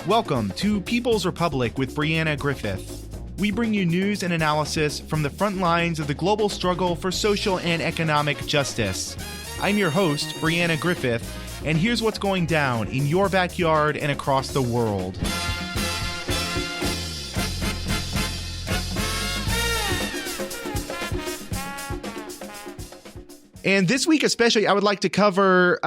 Welcome to People's Republic with Brianna Griffith. We bring you news and analysis from the front lines of the global struggle for social and economic justice. I'm your host, Brianna Griffith, and here's what's going down in your backyard and across the world. And this week especially, I would like to cover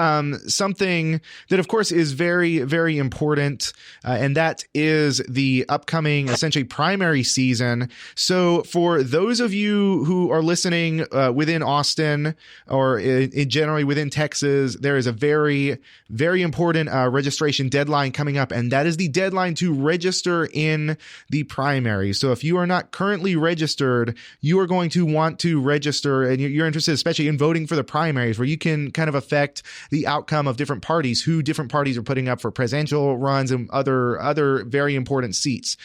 something that, of course, is very, very important, and that is the upcoming, essentially, primary season. So for those of you who are listening within Austin or generally within Texas, there is a very, very important registration deadline coming up, and that is the deadline to register in the primary. So if you are not currently registered, you are going to want to register, and you're interested especially in voting for the primaries, where you can kind of affect the outcome of different parties, who different parties are putting up for presidential runs and other very important seats.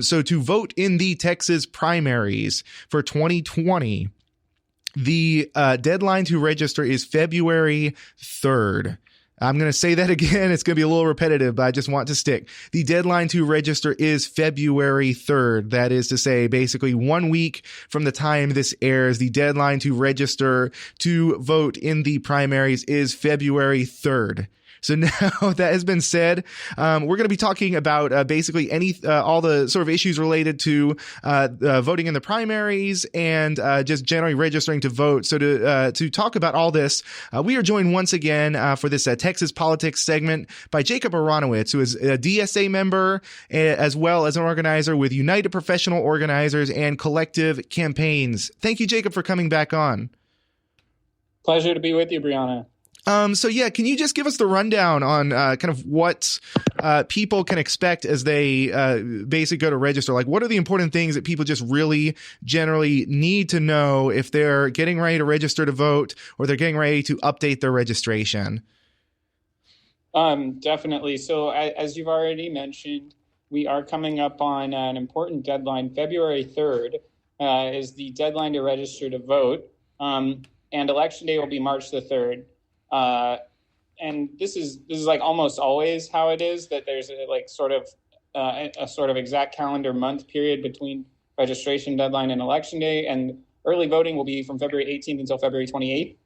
So to vote in the Texas primaries for 2020, the deadline to register is February 3rd. I'm going to say that again. It's going to be a little repetitive, but I just want to stick. The deadline to register is February 3rd. That is to say, basically 1 week from the time this airs, the deadline to register to vote in the primaries is February 3rd. So now that has been said, we're going to be talking about basically all the sort of issues related to voting in the primaries and just generally registering to vote. So to talk about all this, we are joined once again for this Texas politics segment by Jacob Aronowitz, who is a DSA member as well as an organizer with United Professional Organizers and Collective Campaigns. Thank you, Jacob, for coming back on. Pleasure to be with you, Brianna. So yeah, can you just give us the rundown on kind of what people can expect as they basically go to register? Like, what are the important things that people just really generally need to know if they're getting ready to register to vote or they're getting ready to update their registration? Definitely. So as you've already mentioned, we are coming up on an important deadline. February 3rd is the deadline to register to vote, and Election Day will be March the 3rd. And this is like almost always how it is, that there's a sort of exact calendar month period between registration deadline and election day, and early voting will be from February 18th until February 28th.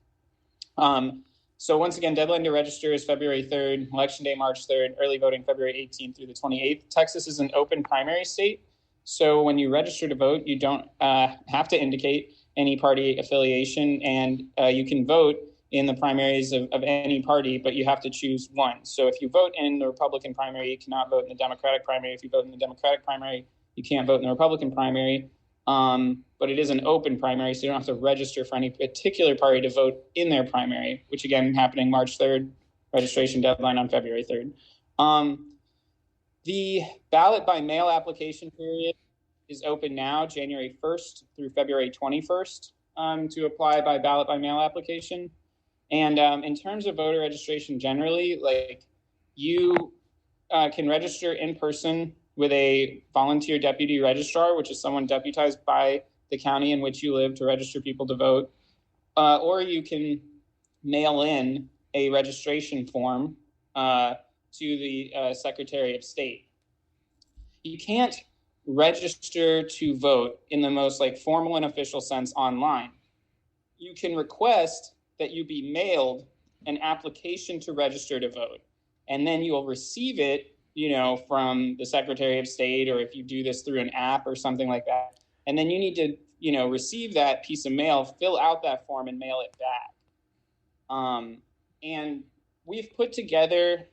So once again, deadline to register is February 3rd, election day March 3rd, early voting February 18th through the 28th. Texas is an open primary state, so when you register to vote, you don't have to indicate any party affiliation, and you can vote in the primaries of any party, but you have to choose one. So if you vote in the Republican primary, you cannot vote in the Democratic primary. If you vote in the Democratic primary, you can't vote in the Republican primary. But it is an open primary, so you don't have to register for any particular party to vote in their primary, which again, happening March 3rd, registration deadline on February 3rd. The ballot by mail application period is open now, January 1st through February 21st, to apply by ballot by mail application. And in terms of voter registration generally, like you can register in person with a volunteer deputy registrar, which is someone deputized by the county in which you live to register people to vote, or you can mail in a registration form to the Secretary of State. You can't register to vote in the most formal and official sense online. You can request that you be mailed an application to register to vote. And then you'll receive it, from the Secretary of State, or if you do this through an app or something like that. And then you need to, receive that piece of mail, fill out that form, and mail it back. And we've put together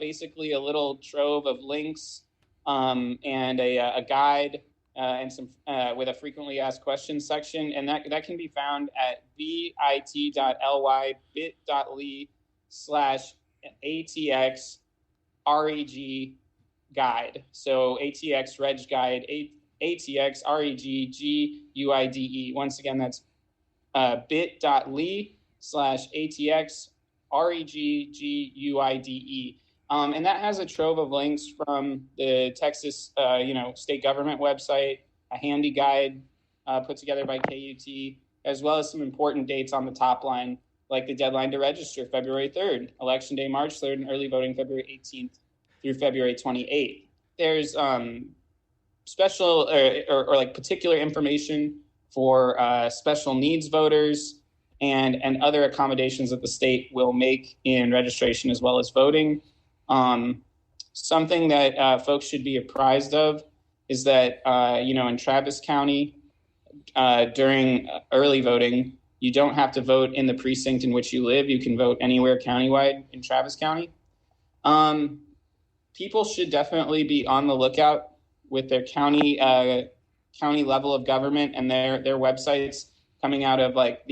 basically a little trove of links and a guide and some with a frequently asked questions section, and that can be found at bit.ly bit.ly/ATX reg guide. So ATX reg guide, ATX reg GUIDE. Once again, that's bit.ly/ATX reg GUIDE. And that has a trove of links from the Texas, state government website, a handy guide put together by KUT, as well as some important dates on the top line, like the deadline to register, February 3rd, election day, March 3rd, and early voting, February 18th through February 28th. There's special or like particular information for special needs voters and other accommodations that the state will make in registration as well as voting. Something that folks should be apprised of is that, in Travis County, during early voting, you don't have to vote in the precinct in which you live. You can vote anywhere countywide in Travis County. People should definitely be on the lookout with their county level of government and their websites coming out of like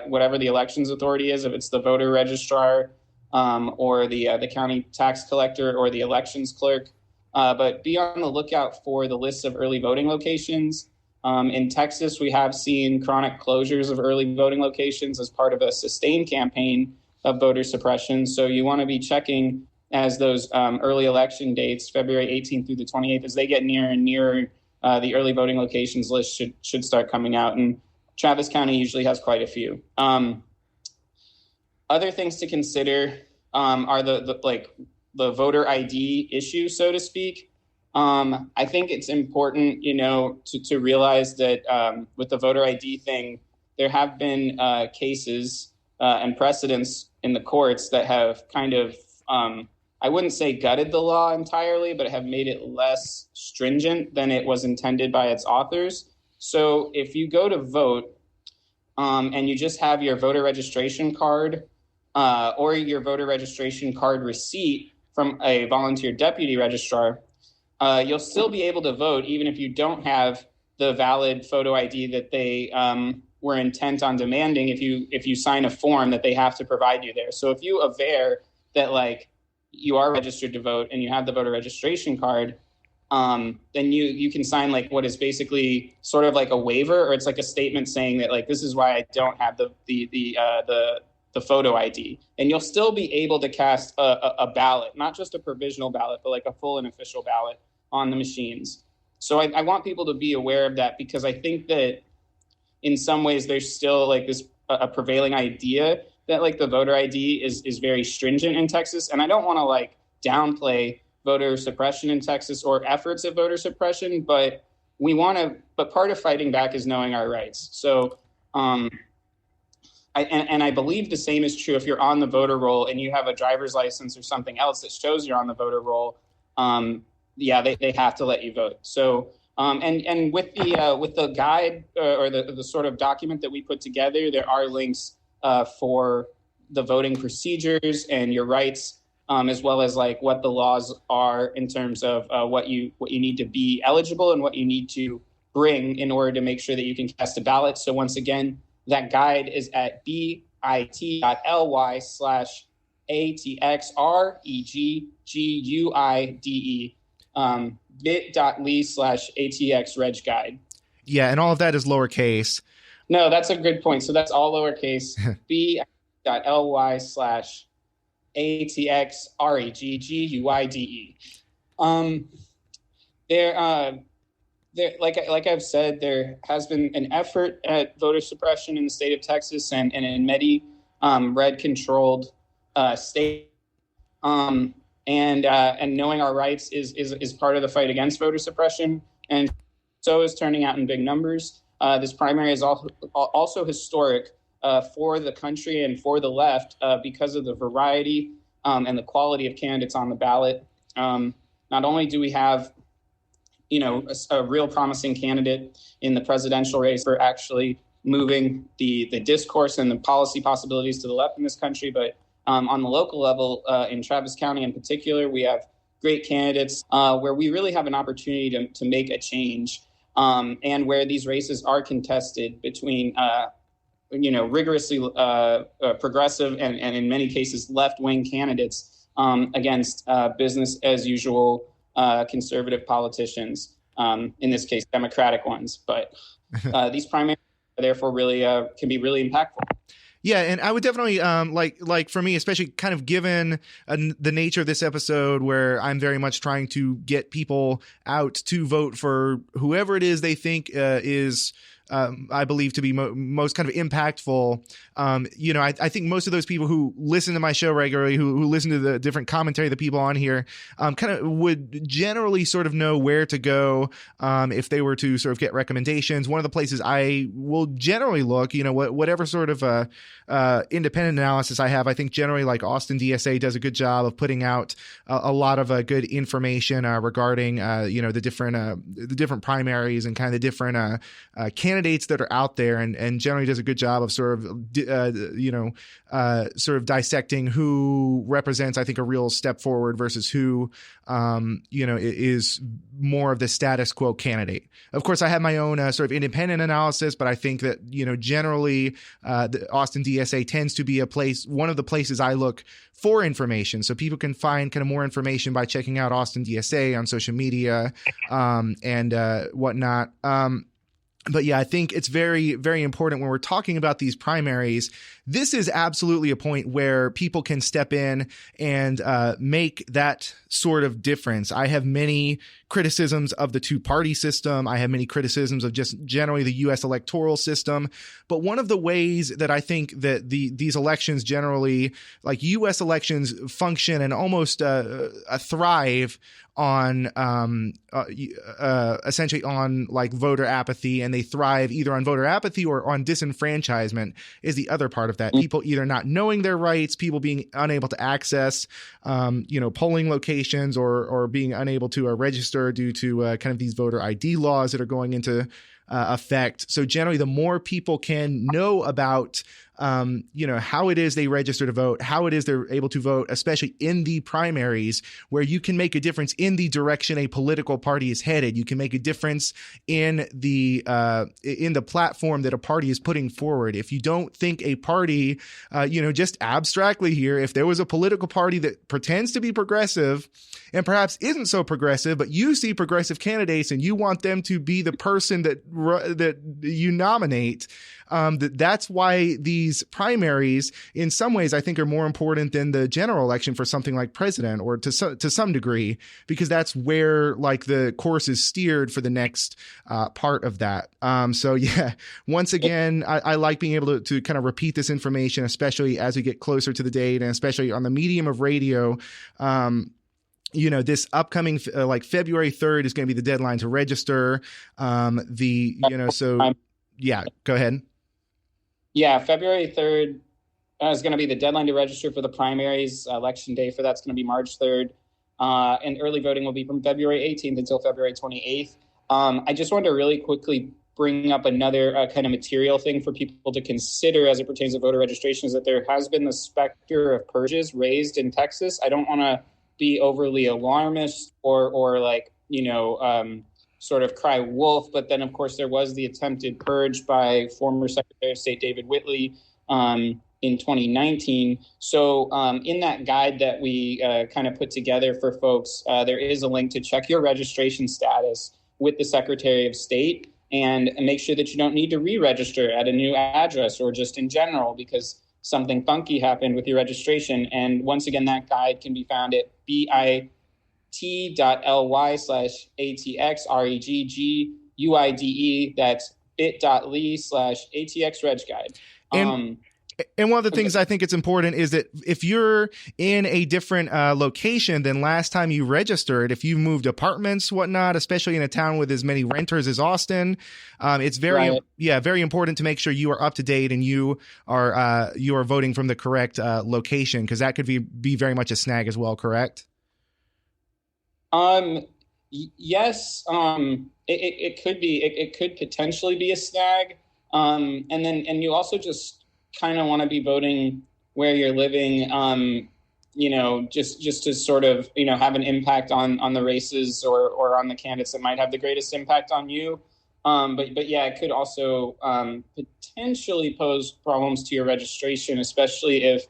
whatever the elections authority is, if it's the voter registrar or the county tax collector or the elections clerk. But be on the lookout for the lists of early voting locations. In Texas, we have seen chronic closures of early voting locations as part of a sustained campaign of voter suppression. So you want to be checking as those early election dates, February 18th through the 28th, as they get nearer and nearer, the early voting locations list should start coming out. And Travis County usually has quite a few. Other things to consider are the voter ID issue, so to speak. I think it's important, to realize that with the voter ID thing, there have been cases and precedents in the courts that have kind of, I wouldn't say gutted the law entirely, but have made it less stringent than it was intended by its authors. So if you go to vote and you just have your voter registration card or your voter registration card receipt from a volunteer deputy registrar, you'll still be able to vote even if you don't have the valid photo ID that they were intent on demanding if you sign a form that they have to provide you there. So if you aver that you are registered to vote and you have the voter registration card, then you can sign what is basically sort of like a waiver, or it's like a statement saying that this is why I don't have the photo ID, and you'll still be able to cast a ballot, not just a provisional ballot, but a full and official ballot on the machines. So I want people to be aware of that, because I think that in some ways there's still this a prevailing idea that the voter ID is very stringent in Texas. And I don't want to downplay voter suppression in Texas or efforts at voter suppression, but part of fighting back is knowing our rights. So I believe the same is true if you're on the voter roll and you have a driver's license or something else that shows you're on the voter roll. They have to let you vote. So and with the guide or the sort of document that we put together, there are links for the voting procedures and your rights, as well as what the laws are in terms of what you need to be eligible and what you need to bring in order to make sure that you can cast a ballot. So once again, that guide is at bit.ly/ATXREGGUIDE, bit.ly/ATXRegGuide. Yeah, and all of that is lowercase. No, that's a good point. So that's all lowercase, bit.ly/ATXREGGUIDE. Like I've said, there has been an effort at voter suppression in the state of Texas and in many red-controlled states. And knowing our rights is part of the fight against voter suppression, and so is turning out in big numbers. This primary is also historic for the country and for the left because of the variety and the quality of candidates on the ballot. Not only do we have a real promising candidate in the presidential race for actually moving the discourse and the policy possibilities to the left in this country, but on the local level, in Travis County in particular, we have great candidates where we really have an opportunity to make a change, and where these races are contested between rigorously progressive and in many cases left-wing candidates against business as usual conservative politicians, in this case, Democratic ones. But these primaries, therefore, really can be really impactful. Yeah, and I would definitely like for me, especially kind of given the nature of this episode, where I'm very much trying to get people out to vote for whoever it is they think is I believe to be most kind of impactful. I think most of those people who listen to my show regularly, who listen to the different commentary of the people on here, kind of would generally sort of know where to go if they were to sort of get recommendations. One of the places I will generally look, whatever sort of independent analysis I have, I think generally like Austin DSA does a good job of putting out a lot of good information regarding the different primaries and kind of the different candidates that are out there, and generally does a good job of sort of dissecting who represents, I think, a real step forward versus who is more of the status quo candidate. Of course, I have my own sort of independent analysis, but I think that generally the Austin DSA tends to be one of the places I look for information, so people can find kind of more information by checking out Austin DSA on social media and whatnot. But yeah, I think it's very, very important when we're talking about these primaries. This is absolutely a point where people can step in and make that sort of difference. I have many criticisms of the two-party system. I have many criticisms of just generally the U.S. electoral system. But one of the ways that I think that these elections generally, like U.S. elections, function and almost thrive on essentially on like voter apathy, and they thrive either on voter apathy or on disenfranchisement is the other part of that. People either not knowing their rights, people being unable to access polling locations, or being unable to register due to kind of these voter ID laws that are going into effect. So generally, the more people can know about how it is they register to vote, how it is they're able to vote, especially in the primaries, where you can make a difference in the direction a political party is headed. You can make a difference in the platform that a party is putting forward. If you don't think a party, just abstractly here, if there was a political party that pretends to be progressive and perhaps isn't so progressive, but you see progressive candidates and you want them to be the person that you nominate, that's why these primaries, in some ways, I think are more important than the general election for something like president, or to some degree, because that's where like the course is steered for the next part of that. So yeah, once again, I like being able to kind of repeat this information, especially as we get closer to the date, and especially on the medium of radio. This upcoming February 3rd is going to be the deadline to register. Yeah, go ahead. Yeah, February 3rd is going to be the deadline to register for the primaries. Election day for that's going to be March 3rd. And early voting will be from February 18th until February 28th. I just wanted to really quickly bring up another kind of material thing for people to consider as it pertains to voter registration, is that there has been the specter of purges raised in Texas. I don't want to be overly alarmist or sort of cry wolf. But then, of course, there was the attempted purge by former Secretary of State David Whitley in 2019. So in that guide that we kind of put together for folks, there is a link to check your registration status with the Secretary of State and make sure that you don't need to re-register at a new address or just in general because something funky happened with your registration. And once again, that guide can be found at bit.ly/ATXREGGUIDE. That's bit.ly/ATXRegGuide. And one of the things I think it's important is that if you're in a different location than last time you registered, if you moved apartments, whatnot, especially in a town with as many renters as Austin, it's very important to make sure you are up to date and you are voting from the correct location, because that could be very much a snag as well. Correct? Yes. It could be. It could potentially be a snag. And you also just kind of want to be voting where you're living, just to sort of, have an impact on the races or on the candidates that might have the greatest impact on you. But yeah, it could also potentially pose problems to your registration, especially if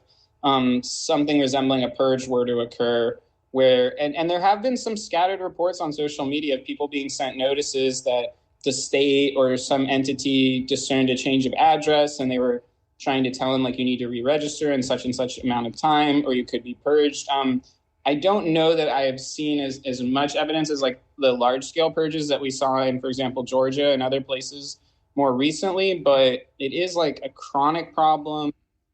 something resembling a purge were to occur, where and there have been some scattered reports on social media of people being sent notices that the state or some entity discerned a change of address and they were trying to tell them, like, you need to re-register in such and such amount of time, or you could be purged. I don't know that I have seen as much evidence as like the large scale purges that we saw in, for example, Georgia and other places more recently, but it is like a chronic problem.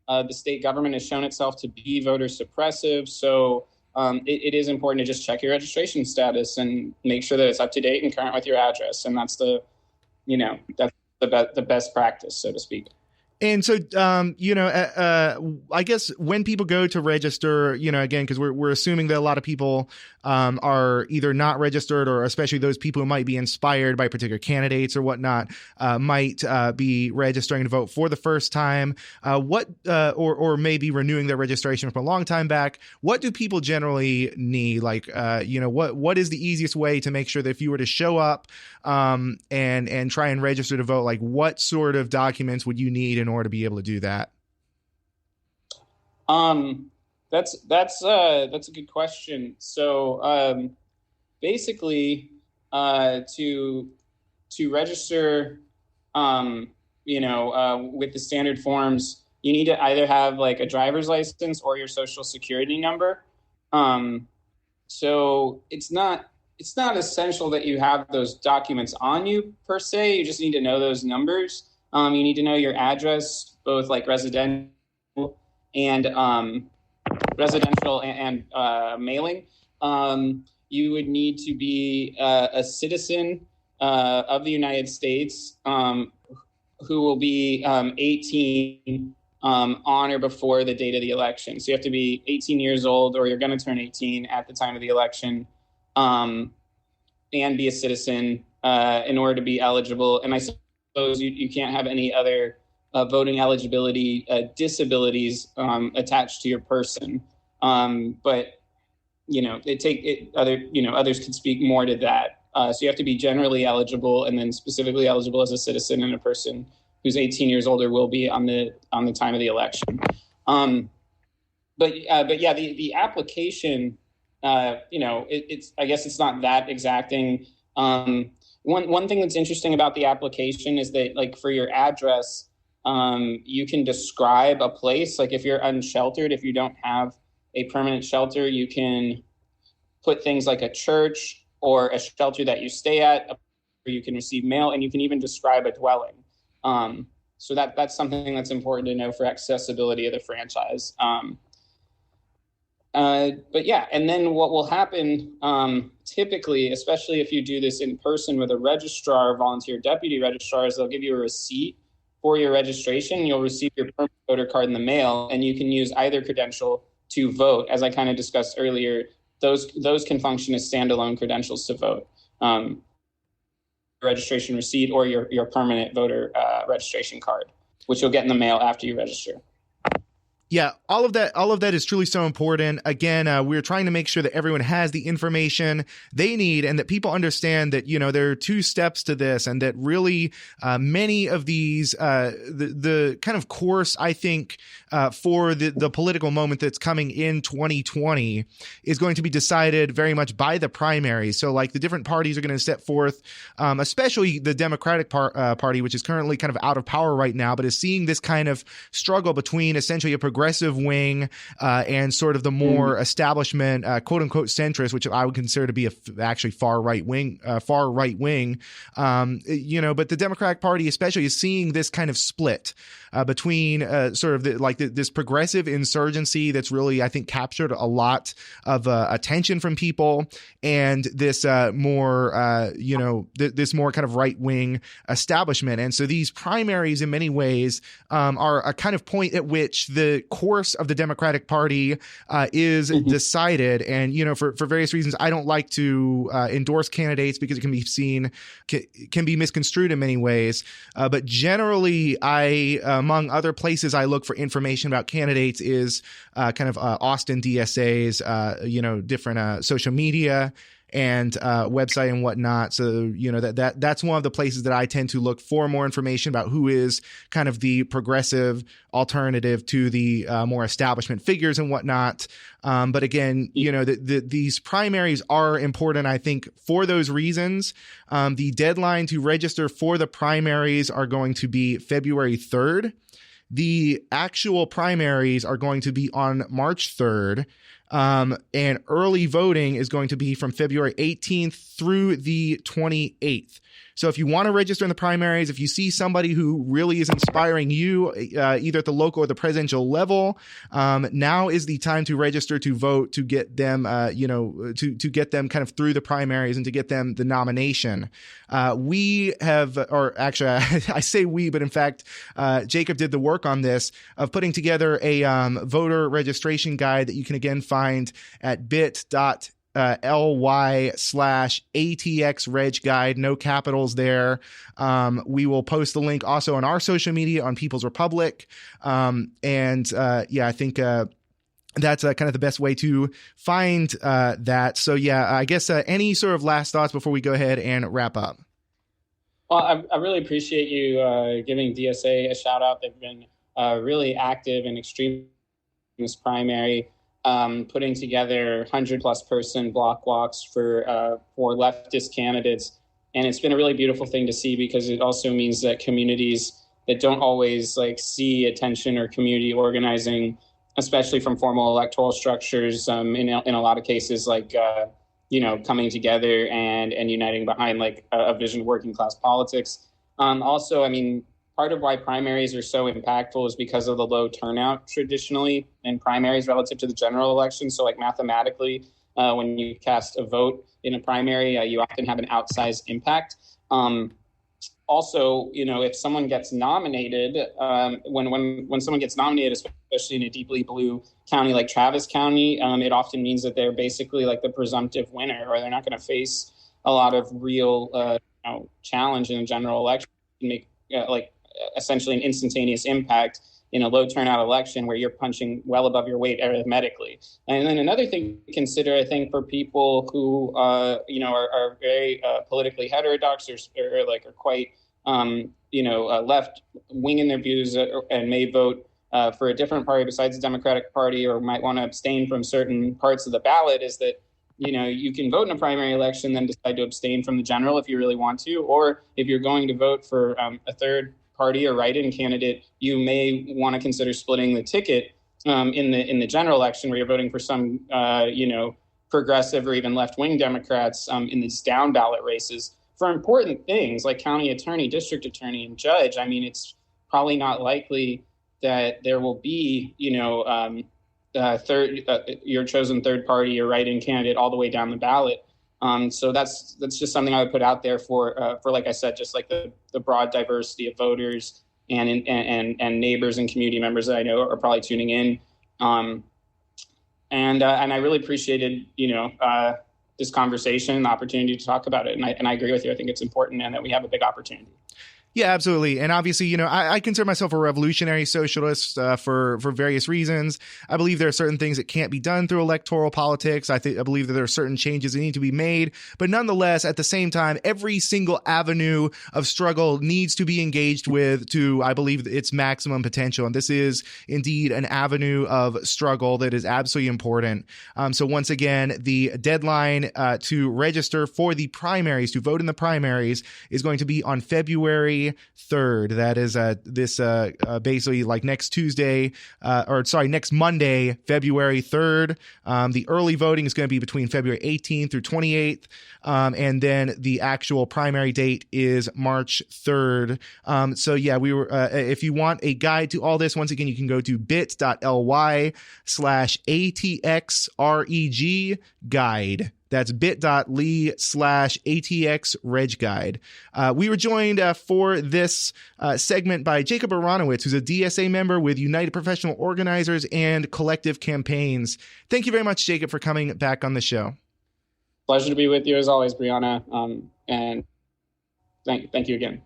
The state government has shown itself to be voter suppressive. So it is important to just check your registration status and make sure that it's up to date and current with your address. And that's that's the best practice, so to speak. And so, I guess when people go to register, again, because we're assuming that a lot of people are either not registered, or especially those people who might be inspired by particular candidates or whatnot, might be registering to vote for the first time. Or maybe renewing their registration from a long time back. What do people generally need? Like, what is the easiest way to make sure that if you were to show up and try and register to vote, like what sort of documents would you need in order to be able to do that? That's a good question. So basically, to register, with the standard forms, you need to either have like a driver's license or your social security number. So it's not essential that you have those documents on you per se. You just need to know those numbers. You need to know your address, both like residential and mailing. You would need to be a citizen of the United States who will be 18 on or before the date of the election. So you have to be 18 years old, or you're going to turn 18 at the time of the election, and be a citizen in order to be eligible. And I suppose you can't have any other voting eligibility disabilities attached to your person. But others could speak more to that. So you have to be generally eligible, and then specifically eligible as a citizen, and a person who's 18 years older will be on the time of the election. But yeah, the application, it's I guess it's not that exacting. One thing that's interesting about the application is that, like, for your address, you can describe a place. Like if you're unsheltered, if you don't have a permanent shelter, you can put things like a church or a shelter that you stay at, where you can receive mail, and you can even describe a dwelling. So that's something that's important to know for accessibility of the franchise. But yeah, and then what will happen typically, especially if you do this in person with a registrar or volunteer deputy registrar, is they'll give you a receipt for your registration. You'll receive your permanent voter card in the mail, and you can use either credential to vote. As I kind of discussed earlier, those can function as standalone credentials to vote. Registration receipt or your permanent voter registration card, which you'll get in the mail after you register. Yeah, all of that is truly so important. Again, we're trying to make sure that everyone has the information they need, and that people understand that, there are two steps to this, and that really many of these, the kind of course, I think, for the political moment that's coming in 2020 is going to be decided very much by the primaries. So like the different parties are going to set forth, especially the Democratic Party, which is currently kind of out of power right now, but is seeing this kind of struggle between essentially a progressive wing and sort of the more establishment, quote unquote, centrist, which I would consider to be actually far right wing. But the Democratic Party especially is seeing this kind of split between sort of this progressive insurgency that's really, I think, captured a lot of attention from people, and this this more kind of right wing establishment. And so these primaries, in many ways, are a kind of point at which the course of the Democratic Party is decided. And for various reasons, I don't like to endorse candidates because it can be misconstrued in many ways. But generally, I among other places I look for information about candidates is kind of Austin DSA's different social media and website and whatnot. So, that's one of the places that I tend to look for more information about who is kind of the progressive alternative to the more establishment figures and whatnot. But again, these primaries are important, I think, for those reasons. The deadline to register for the primaries are going to be February 3rd. The actual primaries are going to be on March 3rd. And early voting is going to be from February 18th through the 28th. So if you want to register in the primaries, if you see somebody who really is inspiring you, either at the local or the presidential level, now is the time to register to vote, to get them, to get them kind of through the primaries and to get them the nomination. We have, or actually, I say we, but in fact, Jacob did the work on this of putting together a voter registration guide that you can again find at bit.ly/ATX Reg Guide, no capitals there. We will post the link also on our social media on People's Republic. I think that's kind of the best way to find that. So yeah, I guess any sort of last thoughts before we go ahead and wrap up? Well, I really appreciate you giving DSA a shout out. They've been really active and extreme in this primary. Putting together 100+ person block walks for leftist candidates. And it's been a really beautiful thing to see, because it also means that communities that don't always see attention or community organizing, especially from formal electoral structures, in a lot of cases, coming together and uniting behind a vision of working class politics. Also, I mean, part of why primaries are so impactful is because of the low turnout traditionally in primaries relative to the general election. So mathematically, when you cast a vote in a primary, you often have an outsized impact. Also, if someone gets nominated, when someone gets nominated, especially in a deeply blue county like Travis County, it often means that they're basically the presumptive winner, or they're not going to face a lot of real challenge in a general election to make essentially an instantaneous impact in a low turnout election where you're punching well above your weight arithmetically. And then another thing to consider, I think, for people who are very politically heterodox or are quite left wing in their views and may vote for a different party besides the Democratic Party, or might want to abstain from certain parts of the ballot, is that you can vote in a primary election, then decide to abstain from the general if you really want to, or if you're going to vote for a third party or write-in candidate, you may want to consider splitting the ticket in the general election, where you're voting for some progressive or even left-wing Democrats in these down ballot races for important things like county attorney, district attorney, and judge. I mean, it's probably not likely that there will be your chosen third party or write-in candidate all the way down the ballot. So that's just something I would put out there for like I said, just the broad diversity of voters and neighbors and community members that I know are probably tuning in. And I really appreciated this conversation, the opportunity to talk about it. And I agree with you. I think it's important, and that we have a big opportunity. Yeah, absolutely. And obviously, I consider myself a revolutionary socialist for various reasons. I believe there are certain things that can't be done through electoral politics. I believe that there are certain changes that need to be made. But nonetheless, at the same time, every single avenue of struggle needs to be engaged with to, I believe, its maximum potential. And this is indeed an avenue of struggle that is absolutely important. So once again, the deadline to register for the primaries, to vote in the primaries, is going to be on February 3rd. That is basically next Tuesday, next Monday, February 3rd. The early voting is going to be between February 18th through 28th. And then the actual primary date is March 3rd. If you want a guide to all this, once again, you can go to bit.ly/ATXREG guide. That's bit.ly/ATX Reg Guide. We were joined for this segment by Jacob Aronowitz, who's a DSA member with United Professional Organizers and Collective Campaigns. Thank you very much, Jacob, for coming back on the show. Pleasure to be with you as always, Brianna. And thank you again.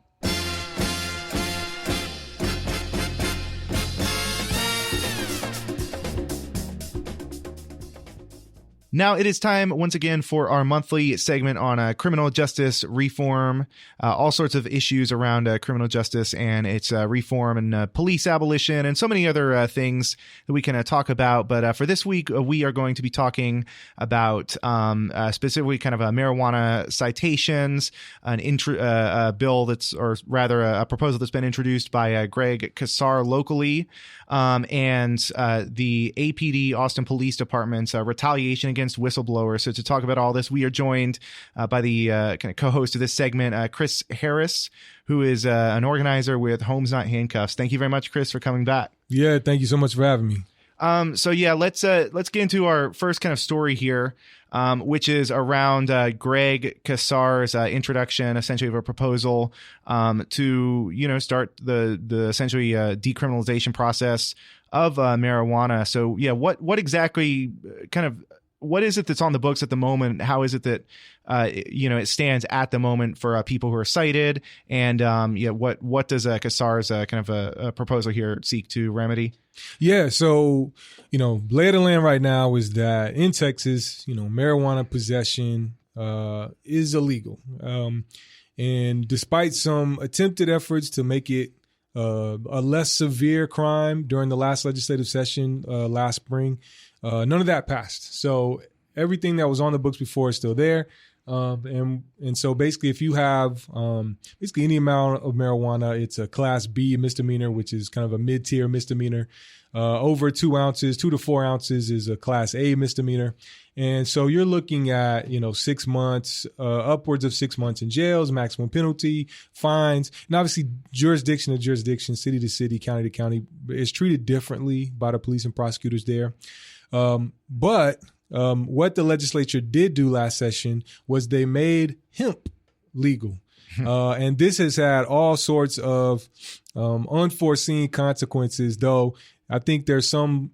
Now it is time once again for our monthly segment on criminal justice reform, all sorts of issues around criminal justice and its reform and police abolition and so many other things that we can talk about. But for this week, we are going to be talking about specifically kind of marijuana citations, a bill that's, or rather a proposal that's been introduced by Greg Casar locally, and the APD, Austin Police Department's retaliation against whistleblowers. So to talk about all this, we are joined by the kind of co-host of this segment, Chris Harris, who is an organizer with Homes Not Handcuffs. Thank you very much, Chris, for coming back. Yeah, thank you so much for having me. So yeah, let's get into our first kind of story here, which is around Greg Casar's introduction, essentially, of a proposal to start the essentially decriminalization process of marijuana. So yeah, what exactly what is it that's on the books at the moment? How is it that it stands at the moment for people who are cited? And what does Casar's kind of a proposal here seek to remedy? Yeah, so lay of the land right now is that in Texas, marijuana possession is illegal, and despite some attempted efforts to make it a less severe crime during the last legislative session last spring, none of that passed. So everything that was on the books before is still there. And so basically, if you have basically any amount of marijuana, it's a Class B misdemeanor, which is kind of a mid-tier misdemeanor. Over 2 ounces, 2 to 4 ounces is a Class A misdemeanor. And so you're looking at, 6 months, upwards of 6 months in jails, maximum penalty, fines, and obviously jurisdiction to jurisdiction, city to city, county to county is treated differently by the police and prosecutors there. But what the legislature did do last session was they made hemp legal. And this has had all sorts of unforeseen consequences, though I think there's some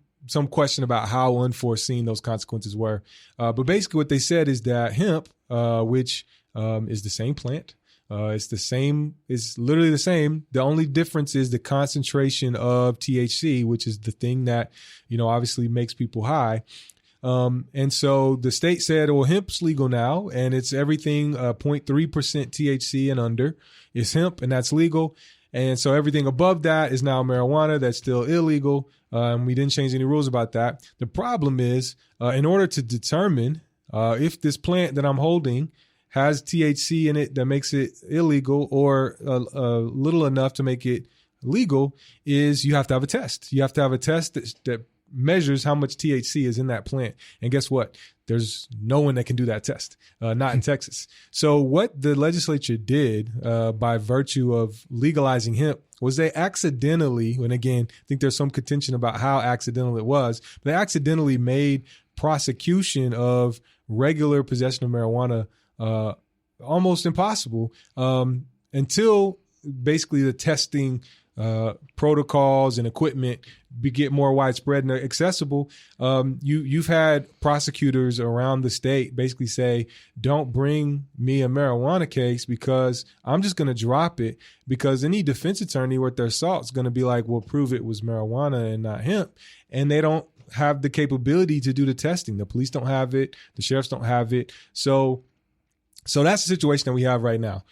question about how unforeseen those consequences were. But basically what they said is that hemp, which is the same plant, it's literally the same. The only difference is the concentration of THC, which is the thing that, obviously makes people high. And so the state said, well, hemp's legal now, and it's everything 0.3% THC and under is hemp, and that's legal. And so everything above that is now marijuana. That's still illegal. We didn't change any rules about that. The problem is, in order to determine if this plant that I'm holding has THC in it that makes it illegal or little enough to make it legal, is you have to have a test. You have to have a test that measures how much THC is in that plant. And guess what? There's no one that can do that test, not in Texas. So what the legislature did by virtue of legalizing hemp was they accidentally, and again, I think there's some contention about how accidental it was, but they accidentally made prosecution of regular possession of marijuana almost impossible until basically the testing protocols and equipment get more widespread and accessible. You've had prosecutors around the state basically say, don't bring me a marijuana case because I'm just going to drop it, because any defense attorney worth their salt is going to be like, well, prove it was marijuana and not hemp. And they don't have the capability to do the testing. The police don't have it. The sheriffs don't have it. So that's the situation that we have right now.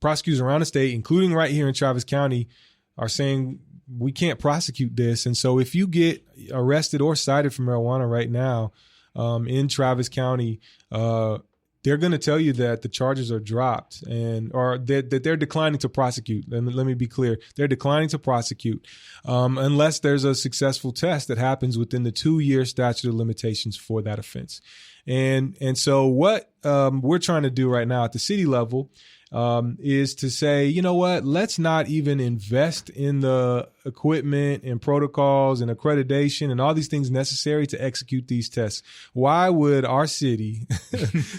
Prosecutors around the state, including right here in Travis County, are saying we can't prosecute this. And so if you get arrested or cited for marijuana right now in Travis County, they're going to tell you that the charges are dropped or that they're declining to prosecute. And let me be clear, they're declining to prosecute unless there's a successful test that happens within the 2-year statute of limitations for that offense. And so what we're trying to do right now at the city level is to say, you know what, let's not even invest in the equipment and protocols and accreditation and all these things necessary to execute these tests. Why would our city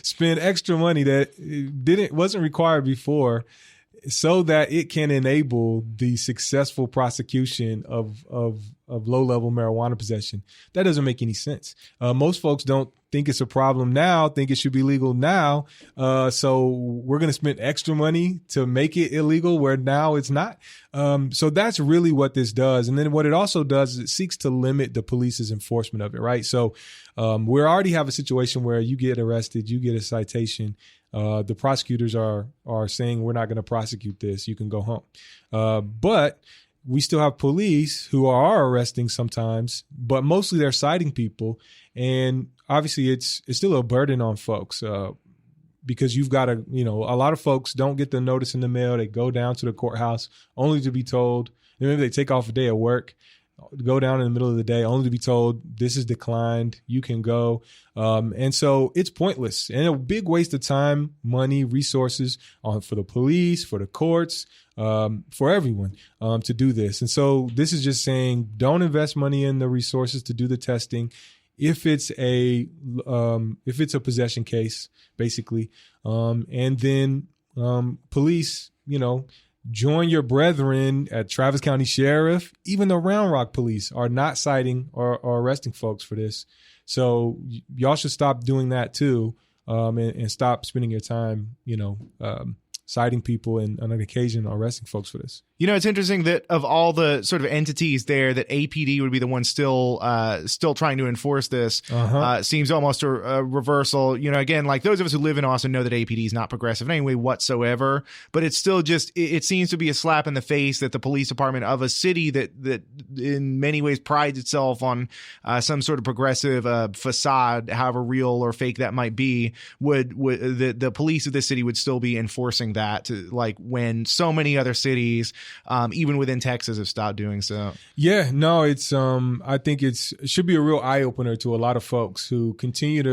spend extra money that wasn't required before so that it can enable the successful prosecution of low-level marijuana possession. That doesn't make any sense. Most folks don't think it's a problem now, think it should be legal now. So we're going to spend extra money to make it illegal where now it's not. So that's really what this does. And then what it also does is it seeks to limit the police's enforcement of it, right? So we already have a situation where you get arrested, you get a citation. The prosecutors are saying, we're not going to prosecute this. You can go home. But we still have police who are arresting sometimes, but mostly they're citing people. And obviously it's still a burden on folks because you've got to, a lot of folks don't get the notice in the mail. They go down to the courthouse only to be told, maybe they take off a day of work, go down in the middle of the day only to be told this is declined, you can go. And so it's pointless and a big waste of time, money, resources for the police, for the courts, for everyone to do this. And so this is just saying, don't invest money in the resources to do the testing. If it's a possession case, basically, and then police, join your brethren at Travis County Sheriff. Even the Round Rock Police are not citing or arresting folks for this. So y'all should stop doing that too, and stop spending your time, citing people and on occasion arresting folks for this. It's interesting that of all the sort of entities there, that APD would be the one still trying to enforce this. Seems almost a reversal. Again, like those of us who live in Austin know that APD is not progressive in any way whatsoever, but it's still just, it seems to be a slap in the face that the police department of a city that in many ways prides itself on some sort of progressive facade, however real or fake that might be, would the police of this city would still be enforcing that, like when so many other cities, even within Texas, have stopped doing so. Yeah, no, it's I think it should be a real eye opener to a lot of folks who continue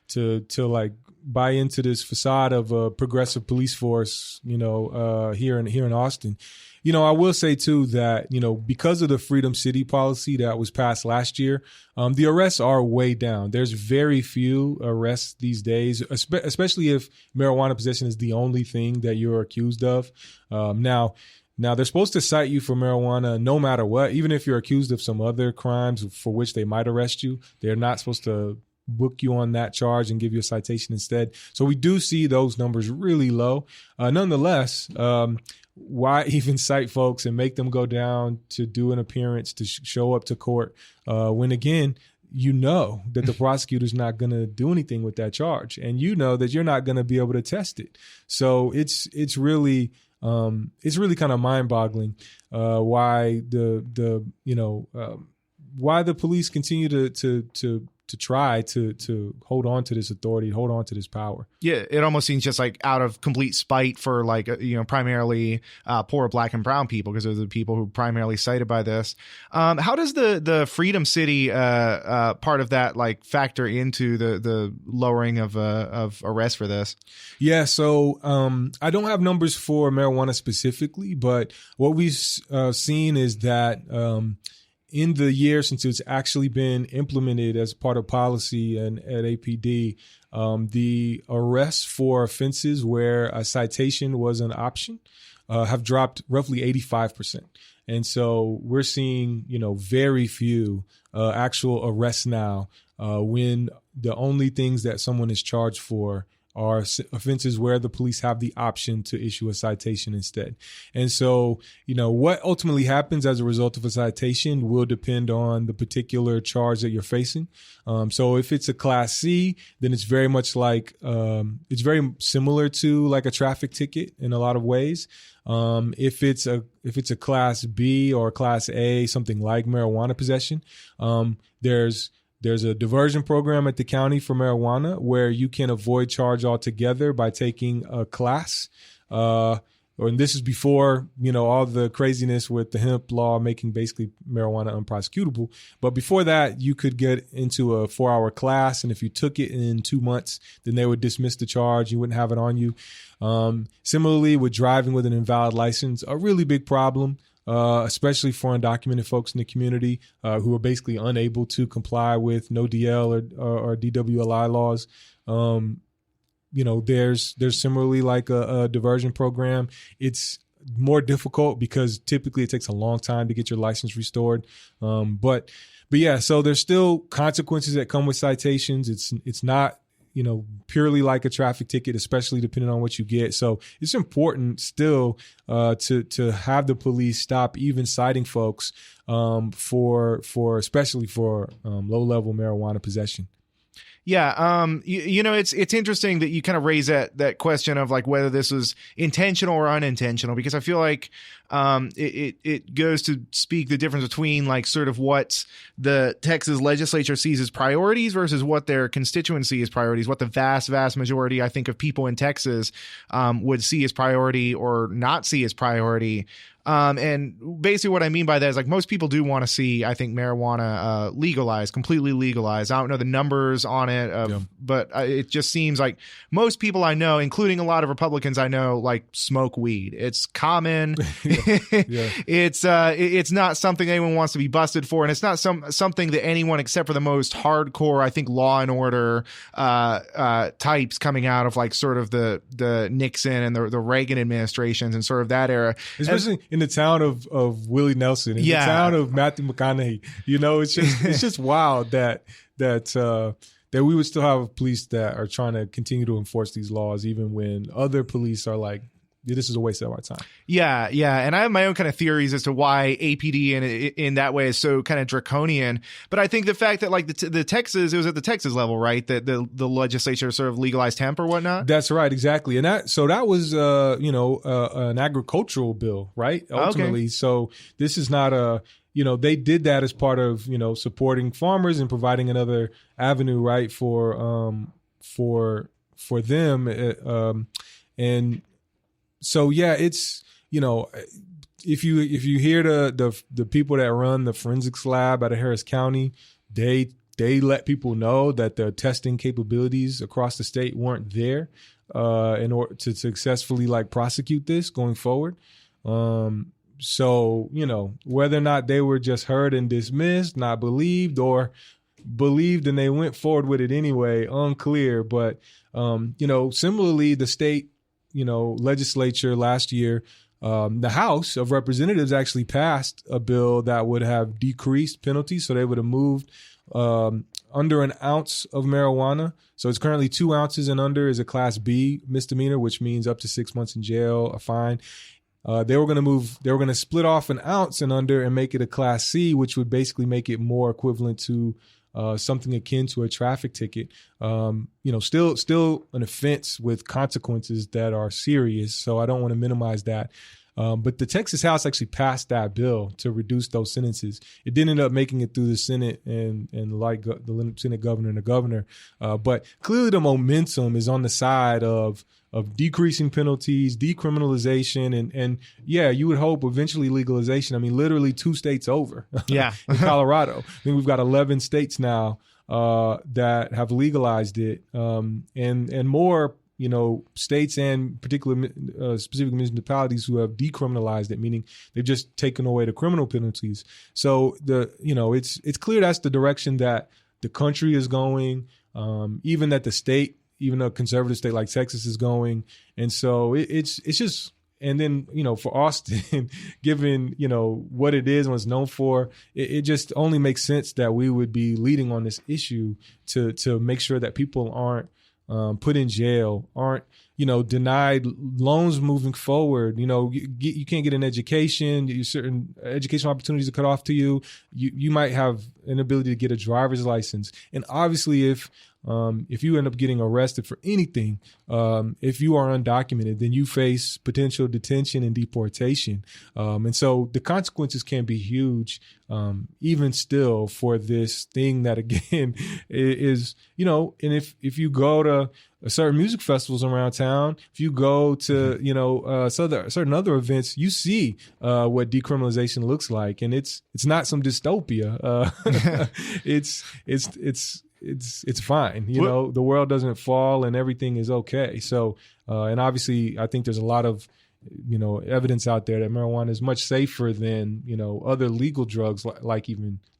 to like buy into this facade of a progressive police force, here in Austin. I will say too that, because of the Freedom City policy that was passed last year, the arrests are way down. There's very few arrests these days, especially if marijuana possession is the only thing that you're accused of. Now, they're supposed to cite you for marijuana no matter what, even if you're accused of some other crimes for which they might arrest you. They're not supposed to book you on that charge and give you a citation instead. So we do see those numbers really low. Nonetheless, why even cite folks and make them go down to do an appearance, to show up to court, when, again, that the prosecutor's not going to do anything with that charge, and that you're not going to be able to test it. So it's really kind of mind-boggling why why the police continue to try to hold on to this authority, hold on to this power. Yeah, it almost seems just like out of complete spite for primarily poor Black and brown people, because those are the people who are primarily cited by this. How does the Freedom City part of that factor into the lowering of arrest for this? Yeah, so I don't have numbers for marijuana specifically, but what we've seen is that in the year since it's actually been implemented as part of policy and at APD, the arrests for offenses where a citation was an option have dropped roughly 85%. And so we're seeing, very few actual arrests now when the only things that someone is charged for are offenses where the police have the option to issue a citation instead. And so, what ultimately happens as a result of a citation will depend on the particular charge that you're facing. So if it's a Class C, then it's very much it's very similar to like a traffic ticket in a lot of ways. If it's a Class B or a Class A, something like marijuana possession, there's a diversion program at the county for marijuana where you can avoid charge altogether by taking a class. And this is before, all the craziness with the hemp law making basically marijuana unprosecutable. But before that, you could get into a 4-hour class. And if you took it in 2 months, then they would dismiss the charge. You wouldn't have it on you. Similarly, with driving with an invalid license, a really big problem. Especially for undocumented folks in the community who are basically unable to comply with no DL or DWLI laws. There's similarly like a diversion program. more difficult because typically it takes a long time to get your license restored. But yeah, so there's still consequences that come with citations. It's not, purely like a traffic ticket, especially depending on what you get. So it's important still to have the police stop even citing folks especially for low-level marijuana possession. Yeah, it's interesting that you kind of raise that question of like whether this was intentional or unintentional, because I feel like it goes to speak the difference between like sort of what the Texas legislature sees as priorities versus what their constituency is priorities, what the vast majority, I think, of people in Texas would see as priority or not see as priority. And basically what I mean by that is like most people do want to see, I think, marijuana legalized, completely legalized. I don't know the numbers on it, but it just seems like most people I know, including a lot of Republicans I know, like smoke weed. It's common. It's not something anyone wants to be busted for, and it's not something that anyone except for the most hardcore, I think, law and order types coming out of like sort of the Nixon and the Reagan administrations and sort of that era, especially in the town of Willie Nelson, in the town of Matthew McConaughey. It's just wild that we would still have police that are trying to continue to enforce these laws, even when other police are like, this is a waste of our time. Yeah. And I have my own kind of theories as to why APD in that way is so kind of draconian. But I think the fact that like the Texas, it was at the Texas level, right? That the legislature sort of legalized hemp or whatnot. That's right. Exactly. And that was, an agricultural bill, right? Ultimately. Okay. So this is not they did that as part of, supporting farmers and providing another avenue, right, for them. And so, yeah, it's, if you hear the people that run the forensics lab out of Harris County, they let people know that the testing capabilities across the state weren't there in order to successfully like prosecute this going forward. So, whether or not they were just heard and dismissed, not believed, or believed and they went forward with it anyway, unclear. But, similarly, the state legislature last year, the House of Representatives actually passed a bill that would have decreased penalties. So they would have moved under an ounce of marijuana. So it's currently 2 ounces and under is a Class B misdemeanor, which means up to 6 months in jail, a fine. They were going to split off an ounce and under and make it a Class C, which would basically make it more equivalent to something akin to a traffic ticket. Still an offense with consequences that are serious. So I don't want to minimize that. But the Texas House actually passed that bill to reduce those sentences. It didn't end up making it through the Senate and like the Senate governor and the governor. But clearly the momentum is on the side of decreasing penalties, decriminalization, and yeah, you would hope eventually legalization. I mean, literally 2 states over. Yeah. In Colorado. I think we've got 11 states now that have legalized it, and more, states and specific municipalities who have decriminalized it, meaning they've just taken away the criminal penalties. So it's clear that's the direction that the country is going, even that the state, even a conservative state like Texas is going. And so it's just, and then, for Austin, given, what it is and what it's known for, it just only makes sense that we would be leading on this issue to make sure that people aren't put in jail, aren't, denied loans moving forward. You can't get an education. Certain educational opportunities are cut off to you. You might have an ability to get a driver's license. And obviously, if you end up getting arrested for anything, if you are undocumented, then you face potential detention and deportation. And so the consequences can be huge, even still, for this thing that, again, is, and if you go to certain music festivals around town, if you go to, certain other events, you see what decriminalization looks like. And it's not some dystopia. It's fine. The world doesn't fall and everything is okay. So, and obviously I think there's a lot of, evidence out there that marijuana is much safer than, other legal drugs like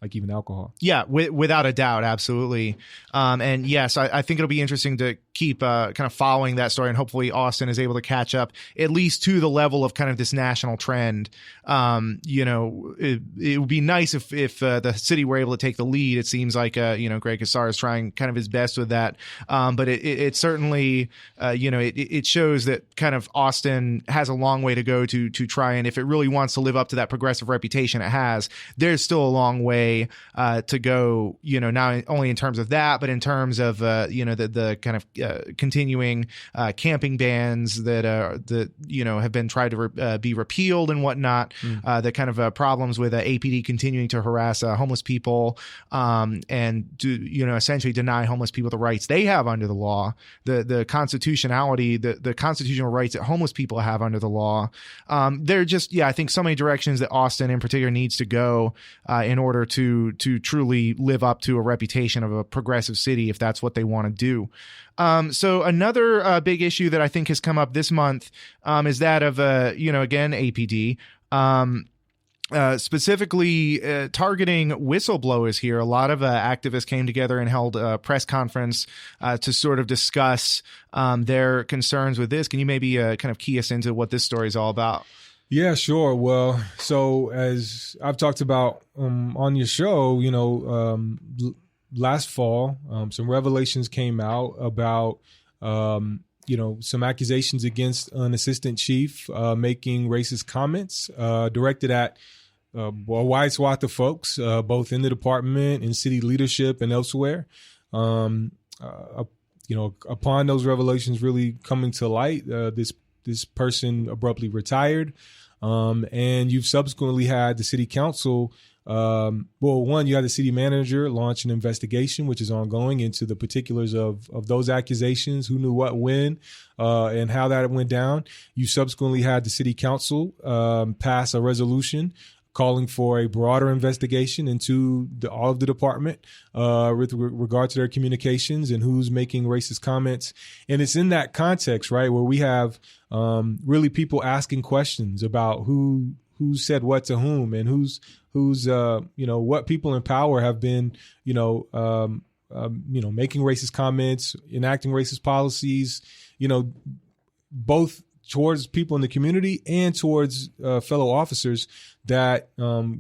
like even alcohol. Yeah, without a doubt, absolutely. And yes, I think it'll be interesting to keep kind of following that story, and hopefully Austin is able to catch up at least to the level of kind of this national trend. It would be nice if the city were able to take the lead. It seems like Greg Casar is trying kind of his best with that, but it certainly it shows that kind of Austin has a long way to go to try, and if it really wants to live up to that progressive reputation it has, there's still a long way to go, not only in terms of that, but in terms of the kind of continuing camping bans that have been tried to be repealed and whatnot. The kind of problems with APD continuing to harass homeless people and essentially deny homeless people the rights they have under the law, the constitutionality, the constitutional rights that homeless people have under the law. They're just, I think so many directions that Austin in particular needs to go in order to truly live up to a reputation of a progressive city, if that's what they want to do. So another big issue that I think has come up this month is that of, again, APD. Specifically targeting whistleblowers here. A lot of activists came together and held a press conference to sort of discuss their concerns with this. Can you maybe kind of key us into what this story is all about? Yeah, sure. Well, so as I've talked about on your show, last fall, some revelations came out about some accusations against an assistant chief making racist comments directed at a wide swath of folks, both in the department, in city leadership, and elsewhere. Upon those revelations really coming to light, this person abruptly retired, and you've subsequently had the city council. You had the city manager launch an investigation, which is ongoing, into the particulars of those accusations, who knew what, when, and how that went down. You subsequently had the city council pass a resolution calling for a broader investigation into all of the department with regard to their communications and who's making racist comments. And it's in that context, right, where we have really people asking questions about who said what to whom, and who's what people in power have been making racist comments, enacting racist policies, both towards people in the community and towards fellow officers, that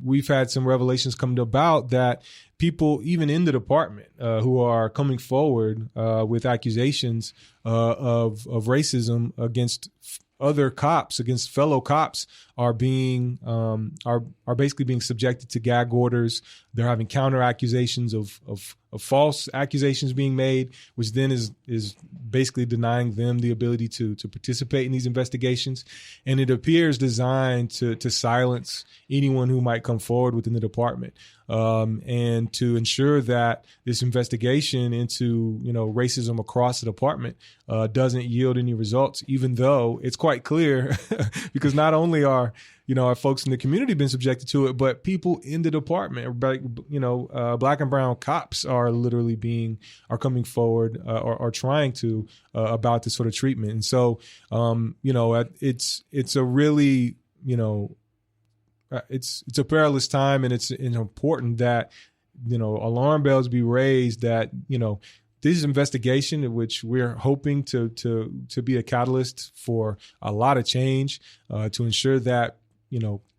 we've had some revelations come about that people even in the department who are coming forward with accusations of racism against other cops, against fellow cops, are being are basically being subjected to gag orders. They're having counter accusations of false accusations being made, which then is basically denying them the ability to participate in these investigations. And it appears designed to silence anyone who might come forward within the department, and to ensure that this investigation into racism across the department doesn't yield any results, even though it's quite clear because not only are our folks in the community been subjected to it, but people in the department, black and brown cops are literally coming forward or trying to about this sort of treatment. And so, it's a really, it's a perilous time, and it's important that, alarm bells be raised that, this investigation, which we're hoping to be a catalyst for a lot of change, to ensure that,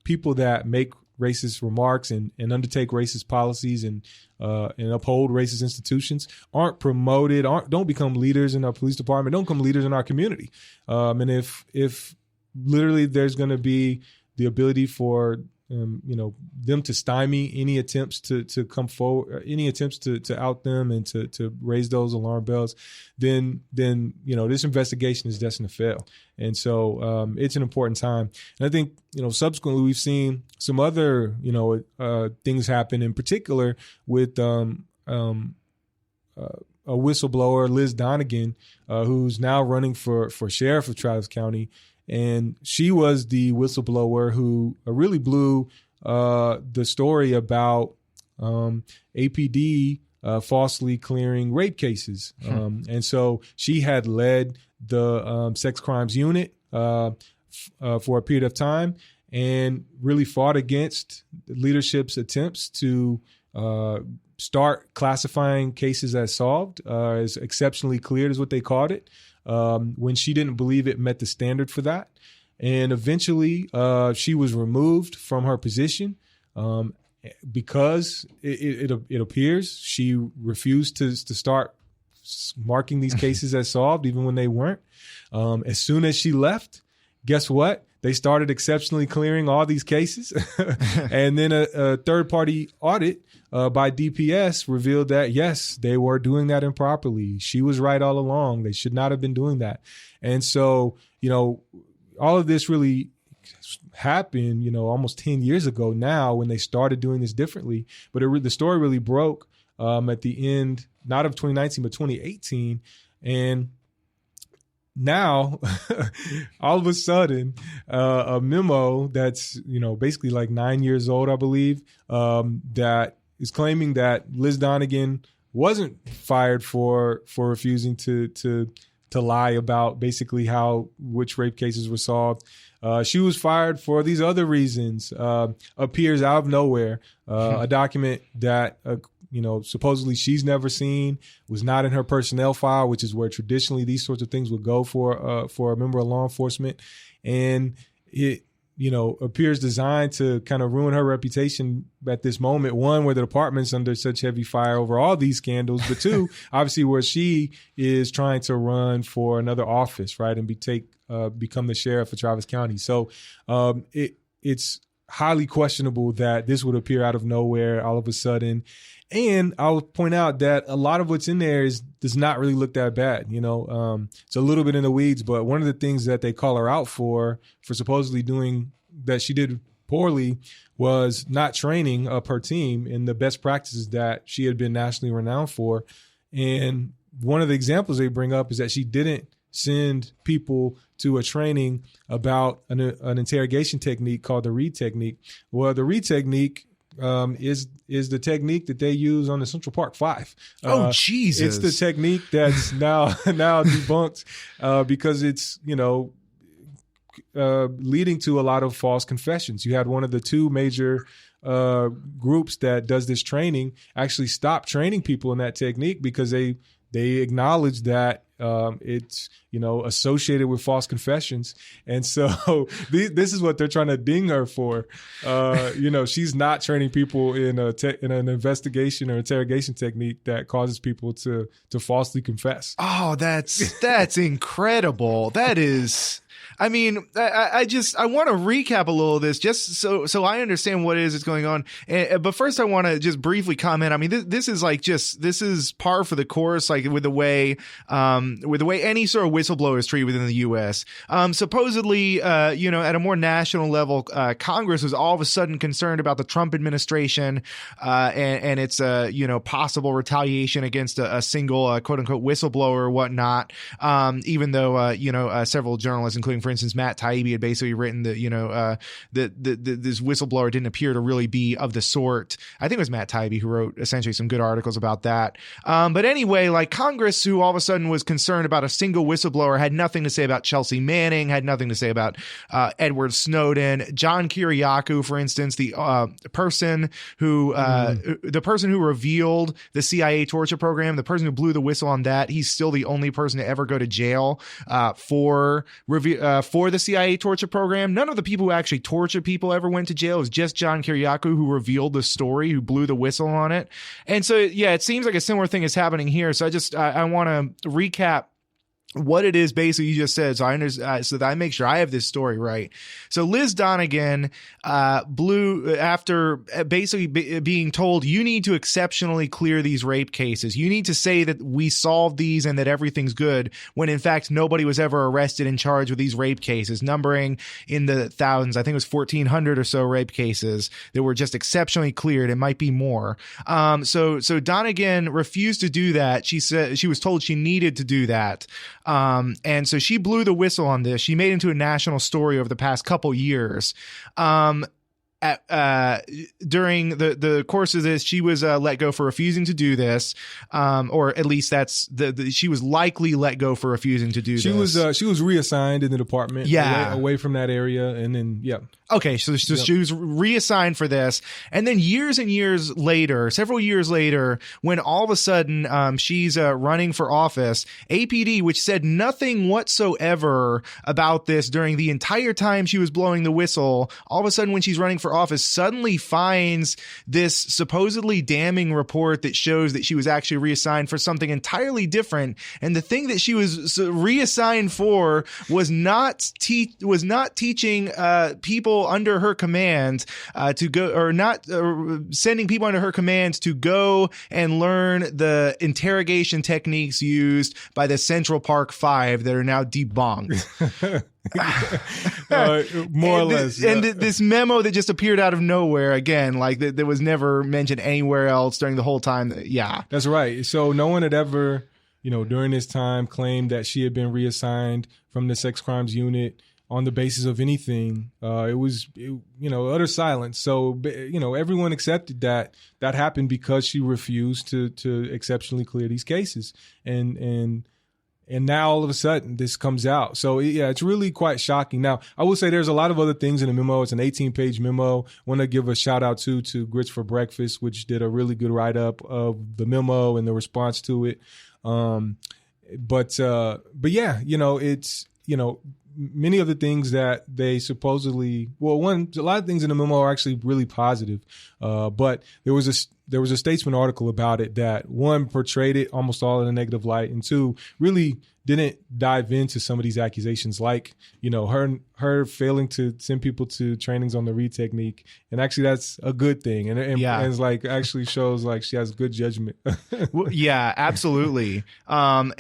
people that make racist remarks and undertake racist policies and uphold racist institutions aren't promoted, don't become leaders in our police department, don't become leaders in our community. And if literally there's going to be the ability for them to stymie any attempts to come forward, any attempts to out them and to raise those alarm bells, then this investigation is destined to fail. And so it's an important time. And I think subsequently we've seen some other things happen, in particular with a whistleblower, Liz Donegan, who's now running for sheriff of Travis County. And she was the whistleblower who really blew the story about APD falsely clearing rape cases. And so she had led the sex crimes unit for a period of time and really fought against the leadership's attempts to start classifying cases as solved, as exceptionally cleared is what they called it, when she didn't believe it met the standard for that. And eventually she was removed from her position because it appears she refused to start marking these cases as solved, even when they weren't. As soon as she left, guess what? They started exceptionally clearing all these cases. And then a third-party audit by DPS revealed that, yes, they were doing that improperly. She was right all along. They should not have been doing that. And so, all of this really happened, almost 10 years ago now when they started doing this differently. But the story really broke at the end, not of 2019, but 2018. And now, all of a sudden, a memo that's, basically like 9 years old, I believe, that is claiming that Liz Donegan wasn't fired for refusing to lie about basically which rape cases were solved. She was fired for these other reasons, appears out of nowhere. A document that, supposedly she's never seen, was not in her personnel file, which is where traditionally these sorts of things would go for a member of law enforcement. And it, appears designed to kind of ruin her reputation at this moment. One, where the department's under such heavy fire over all these scandals, but two, obviously where she is trying to run for another office, right, and become the sheriff of Travis County. So it's highly questionable that this would appear out of nowhere all of a sudden. And I'll point out that a lot of what's in there does not really look that bad. It's a little bit in the weeds, but one of the things that they call her out for supposedly doing that she did poorly was not training up her team in the best practices that she had been nationally renowned for. And one of the examples they bring up is that she didn't send people to a training about an interrogation technique called the Reed technique. Well, the Reed technique is the technique that they use on the Central Park Five. Oh, Jesus. It's the technique that's now debunked because it's, leading to a lot of false confessions. You had one of the two major groups that does this training actually stop training people in that technique because they acknowledge that it's, associated with false confessions. And so this is what they're trying to ding her for. She's not training people in an investigation or interrogation technique that causes people to falsely confess. Oh, that's incredible. That is... I mean, I want to recap a little of this just so I understand what it is that's going on. But first, I want to just briefly comment. I mean, this is par for the course, like with the way any sort of whistleblower is treated within the U.S. Supposedly, at a more national level, Congress was all of a sudden concerned about the Trump administration and its possible retaliation against a single quote unquote whistleblower or whatnot. Even though several journalists, including, for instance, Matt Taibbi, had basically written that this whistleblower didn't appear to really be of the sort. I think it was Matt Taibbi who wrote essentially some good articles about that. But anyway, like Congress, who all of a sudden was concerned about a single whistleblower, had nothing to say about Chelsea Manning, had nothing to say about Edward Snowden, John Kiriakou, for instance, the person who revealed the CIA torture program, the person who blew the whistle on that. He's still the only person to ever go to jail for the CIA torture program. None of the people who actually tortured people ever went to jail. It was just John Kiriakou who revealed the story, who blew the whistle on it. And so, yeah, it seems like a similar thing is happening here. So I want to recap what it is basically you just said, so that I make sure I have this story right. So Liz Donegan blew after basically being told, you need to exceptionally clear these rape cases. You need to say that we solved these and that everything's good, when in fact nobody was ever arrested and charged with these rape cases, numbering in the thousands. I think it was 1,400 or so rape cases that were just exceptionally cleared. It might be more. So Donegan refused to do that. She said she was told she needed to do that. And so she blew the whistle on this. She made it into a national story over the past couple years. During the course of this, she was let go for refusing to do this, or at least that's she was likely let go for refusing to do this. She was reassigned in the department, away from that area, and then Okay, so she was reassigned for this, and then years and years later, several years later, when all of a sudden she's running for office, APD, which said nothing whatsoever about this during the entire time she was blowing the whistle, all of a sudden when she's running for office, suddenly finds this supposedly damning report that shows that she was actually reassigned for something entirely different, and the thing that she was reassigned for was not teaching people under her command to go, or not sending people under her command to go and learn the interrogation techniques used by the Central Park Five that are now debunked. More or less. And this memo that just appeared out of nowhere again, like that was never mentioned anywhere else during the whole time. Yeah, that's right. So no one had ever, during this time claimed that she had been reassigned from the sex crimes unit on the basis of anything. It was utter silence. So, everyone accepted that happened because she refused to exceptionally clear these cases. And now all of a sudden this comes out. So it's really quite shocking. Now, I will say there's a lot of other things in the memo. It's an 18-page memo. I want to give a shout out to Grits for Breakfast, which did a really good write-up of the memo and the response to it. But yeah, it's, many of the things that they supposedly, a lot of things in the memo are actually really positive. But there was a Statesman article about it that, one, portrayed it almost all in a negative light, and two, really didn't dive into some of these accusations, like, her failing to send people to trainings on the Reed technique. And actually that's a good thing. And it's like actually shows like she has good judgment. Well, yeah, absolutely. At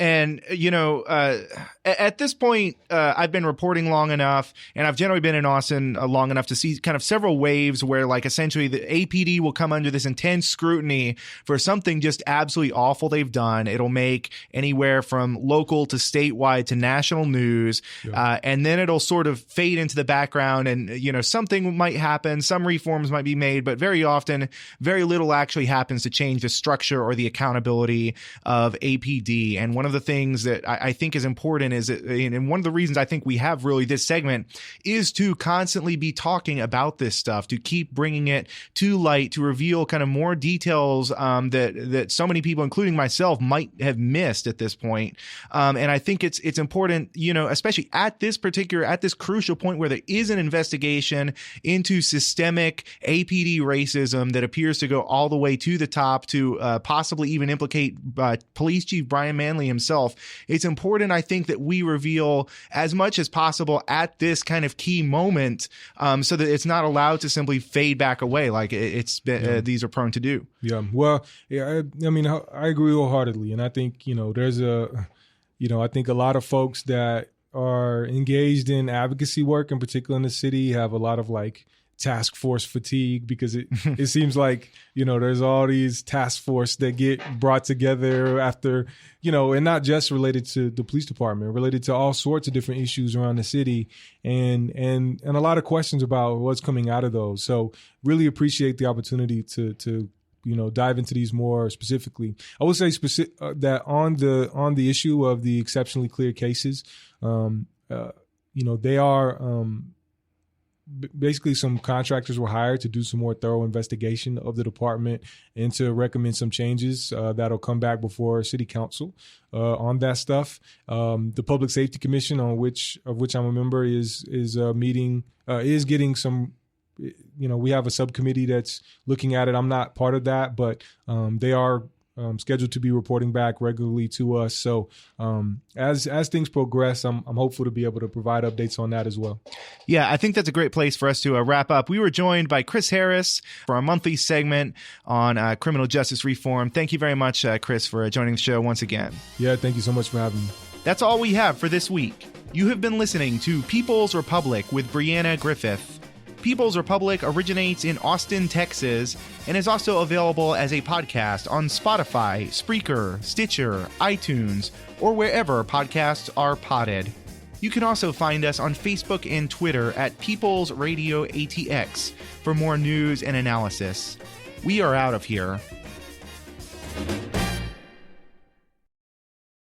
this point, I've been reporting long enough, and I've generally been in Austin long enough to see kind of several waves where, like, essentially the APD will come under this intense scrutiny for something just absolutely awful they've done. It'll make anywhere from local to statewide to national news. Yeah. And then it'll sort of fade into the background, and, something might happen. Some reforms might be made, but very often very little actually happens to change the structure or the accountability of APD. And one of the things that I think is important is that, and one of the reasons I think we have really this segment is to constantly be talking about this stuff, to keep bringing it to light, to reveal kind of more details that so many people, including myself, might have missed at this point. And I think it's important, especially at this crucial point where there is an investigation into systemic APD racism that appears to go all the way to the top to possibly even implicate Police Chief Brian Manley himself. It's important, I think, that we reveal as much as possible at this kind of key moment, so that it's not allowed to simply fade back away like it's been, these are prone to do. Yeah. Well, yeah, I mean, I agree wholeheartedly. And I think, there's I think a lot of folks that are engaged in advocacy work, in particular in the city, have a lot of like task force fatigue, because it seems like, there's all these task force that get brought together after, and not just related to the police department, related to all sorts of different issues around the city, and a lot of questions about what's coming out of those. So really appreciate the opportunity to dive into these more specifically. I would say that on the issue of the exceptionally clear cases, they are basically some contractors were hired to do some more thorough investigation of the department and to recommend some changes that'll come back before City Council on that stuff. The Public Safety Commission, of which I'm a member, is getting some. We have a subcommittee that's looking at it. I'm not part of that, but they are scheduled to be reporting back regularly to us. So as things progress, I'm hopeful to be able to provide updates on that as well. Yeah, I think that's a great place for us to wrap up. We were joined by Chris Harris for our monthly segment on criminal justice reform. Thank you very much, Chris, for joining the show once again. Yeah, thank you so much for having me. That's all we have for this week. You have been listening to People's Republic with Brianna Griffith. People's Republic originates in Austin, Texas, and is also available as a podcast on Spotify, Spreaker, Stitcher, iTunes, or wherever podcasts are podded. You can also find us on Facebook and Twitter at People's Radio ATX for more news and analysis. We are out of here.